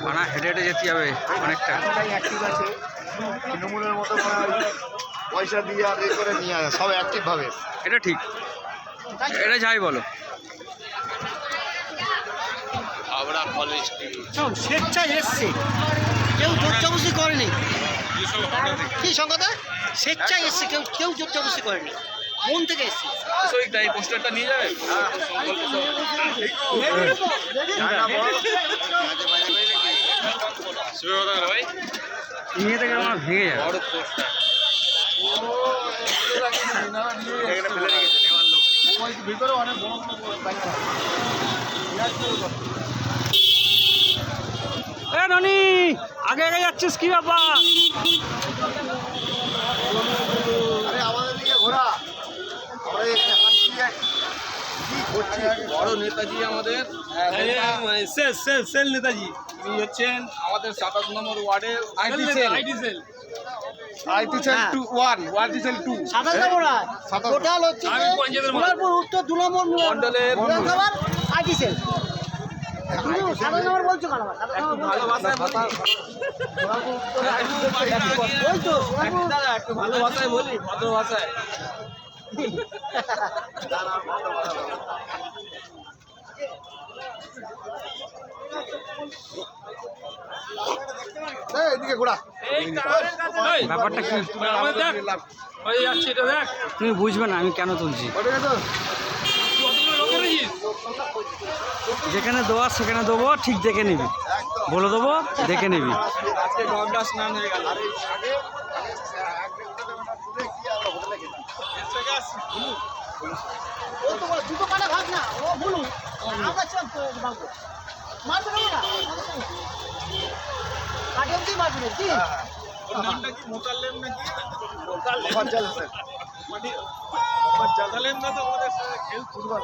মানা হেঁটে হেঁটে যেতে হবে অনেকটা। অ্যাক্টিভ আছে, তৃণমূলের মতো পয়সা দিয়ে আর করে নিয়ে আসে, সব অ্যাক্টিভ ভাবে। এটা ঠিক, এটা যাই বলো। হাওড়া কলেজ স্বেচ্ছায় এসছে, কেউ জোর জবরদস্তি করেনি। কি সংকতা স্বেচ্ছায় এসছে, কেউ কেউ জোর জবরদস্তি করেনি, মন থেকে এসছে। এই পোস্টারটা নিয়ে যাবে ভাই, নিয়ে থেকে আমার ভেঙে যাবে। বড় পোস্টার ভিতরে অনেক বড় এ ননি, আগে আগে যাচ্ছিস কি ব্যাপার? আরে আমাদের দিকে ঘোরা, আমরা এখানে হাঁটছি, কি করছি? বড় নেতাজি আমাদের সেল নেতাজি, তিনি হচ্ছেন আমাদের 27 নম্বর ওয়ার্ডের আইটি সেল হ্যাঁ। 2 সাতাশ নম্বর টোটাল হচ্ছে দুলালপুর উত্তর 2 নম্বর মন্ডলের বিধানসভার আইটি সেল। তুমি 27 নম্বর বলছো কেন? 27 নম্বর ভালোবাসায় বলি, ওই তো সোনারপুর। একটু ভালো ভাষায় বলি, ভদ্র ভাষায়। এদিকে ঘোরা। ব্যাপারটা কি তুমি বুঝবে না আমি কেন তুলছি। যেখানে দেওয়া সেখানে দেবো, ঠিক দেখে নিবি, বলে দেবো দেখে নিবি। আজকে গঙ্গা স্নান হয়ে গেল। ও তো বলে দুটো কাটা ভাগ না, ও বলুন আমরা সব ভাগবো, মারবে না কাটে অবধি মারবে কি? ওর নামটা কি? মোতালেম নাকি? মোফাজ্জল হোসেন। মোতালেম না তো আমাদের সাথে খেল ফুটবল।